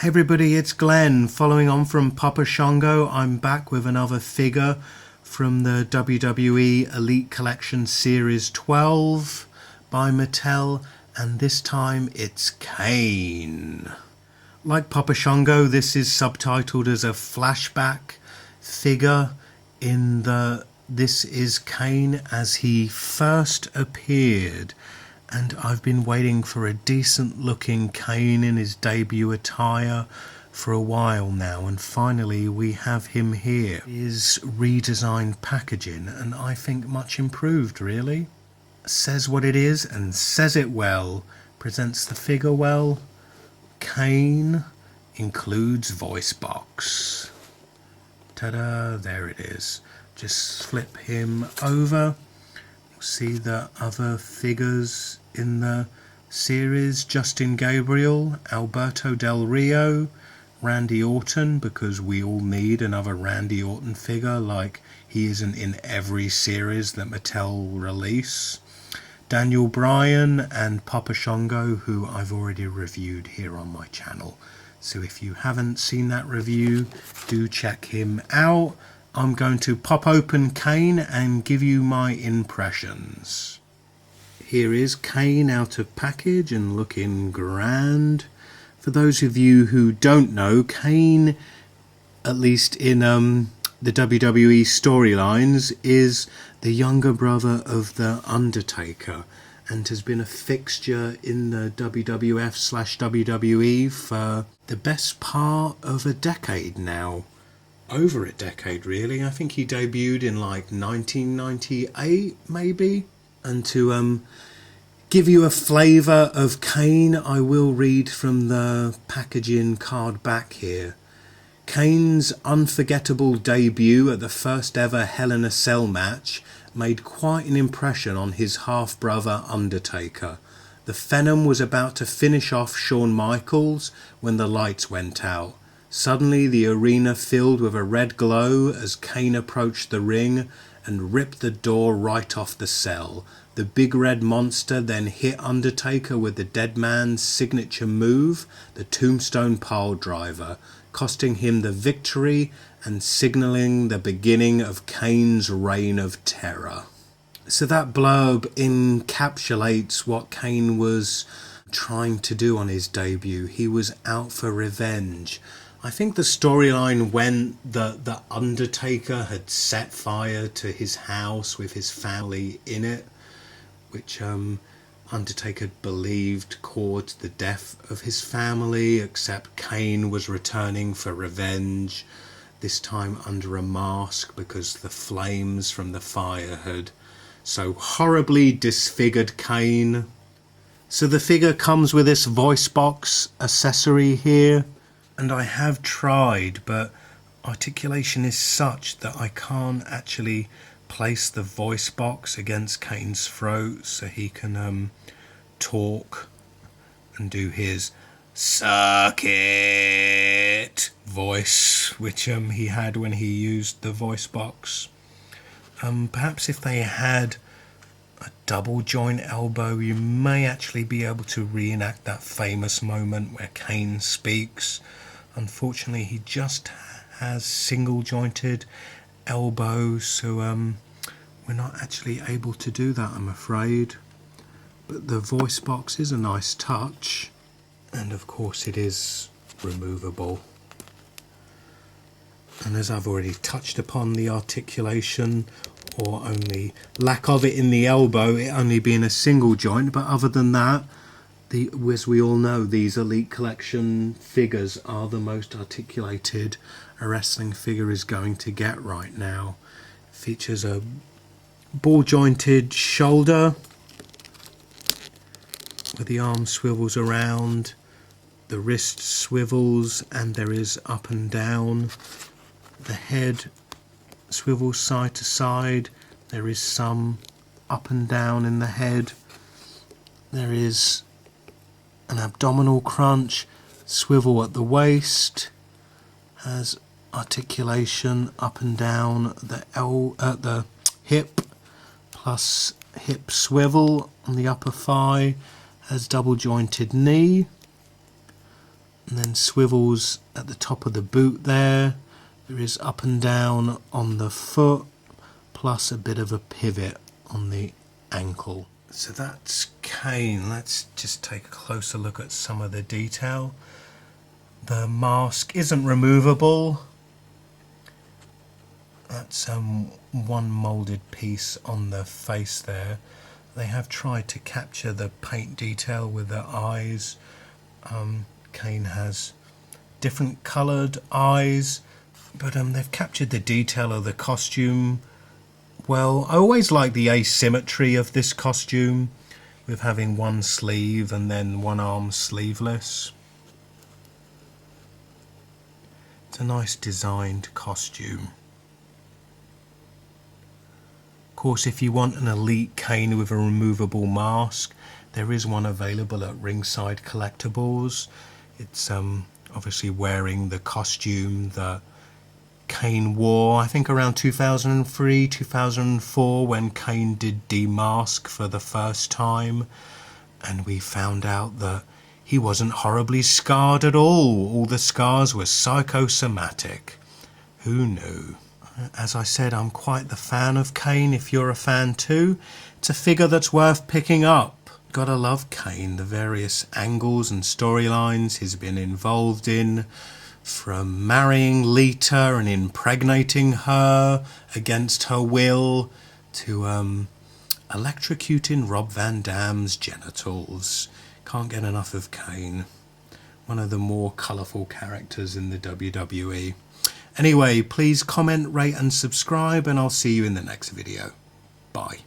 Hey everybody, it's Glenn. Following on from Papa Shango, I'm back with another figure from the WWE Elite Collection Series 12 by Mattel, and this time it's Kane. Like Papa Shango, this is subtitled as a flashback figure in the This is Kane as he first appeared. And I've been waiting for a decent looking Kane in his debut attire for a while now, and finally we have him here. His redesigned packaging, and I think much improved really. Says what it is and says it well, presents the figure well. Kane includes voice box. Ta-da, there it is. Just flip him over. See the other figures in the series: Justin Gabriel, Alberto Del Rio, Randy Orton, because we all need another Randy Orton figure, like he isn't in every series that Mattel release. Daniel Bryan and Papa Shango, who I've already reviewed here on my channel. So if you haven't seen that review, do check him out. I'm going to pop open Kane and give you my impressions. Here is Kane out of package and looking grand. For those of you who don't know, Kane, at least in the WWE storylines, is the younger brother of the Undertaker and has been a fixture in the WWF/WWE for the best part of a decade now. Over a decade really. I think he debuted in like 1998 maybe. And to give you a flavour of Kane, I will read from the packaging card back here. Kane's unforgettable debut at the first ever Hell in a Cell match made quite an impression on his half-brother Undertaker. The Phenom was about to finish off Shawn Michaels when the lights went out. Suddenly the arena filled with a red glow as Kane approached the ring and ripped the door right off the cell. The big red monster then hit Undertaker with the Dead Man's signature move, the Tombstone Piledriver, costing him the victory and signalling the beginning of Kane's reign of terror. So that blurb encapsulates what Kane was trying to do on his debut. He was out for revenge. I think the storyline went that the Undertaker had set fire to his house with his family in it, which Undertaker believed caused the death of his family, except Kane was returning for revenge, this time under a mask because the flames from the fire had so horribly disfigured Kane. So the figure comes with this voice box accessory here. And I have tried, but articulation is such that I can't actually place the voice box against Kane's throat so he can talk and do his "suck it" voice, which he had when he used the voice box. Perhaps if they had a double joint elbow, you may actually be able to reenact that famous moment where Kane speaks. Unfortunately, he just has single jointed elbows, so we're not actually able to do that, I'm afraid. But the voice box is a nice touch, and of course it is removable. And as I've already touched upon, the articulation, or only lack of it in the elbow, it only being a single joint, but other than that, as we all know, these Elite Collection figures are the most articulated a wrestling figure is going to get right now. It features a ball jointed shoulder where the arm swivels around, the wrist swivels, and there is up and down. The head swivels side to side. There is some up and down in the head. There is an abdominal crunch, swivel at the waist, has articulation up and down the hip, plus hip swivel on the upper thigh, has double jointed knee, and then swivels at the top of the boot there. There is up and down on the foot, plus a bit of a pivot on the ankle. So that's Kane. Let's just take a closer look at some of the detail. The mask isn't removable. That's one moulded piece on the face there. They have tried to capture the paint detail with the eyes. Kane has different coloured eyes, but they've captured the detail of the costume well. I always like the asymmetry of this costume, with having one sleeve and then one arm sleeveless. It's a nice designed costume. Of course, if you want an elite Kane with a removable mask, there is one available at Ringside Collectibles. It's obviously wearing the costume that Kane wore, I think around 2003, 2004, when Kane did demask for the first time, and we found out that he wasn't horribly scarred at all. All the scars were psychosomatic. Who knew? As I said, I'm quite the fan of Kane. If you're a fan too, it's a figure that's worth picking up. Gotta love Kane, the various angles and storylines he's been involved in, from marrying Lita and impregnating her against her will, to electrocuting Rob Van Dam's genitals. Can't get enough of Kane. One of the more colourful characters in the WWE. Anyway, please comment, rate and subscribe, and I'll see you in the next video. Bye.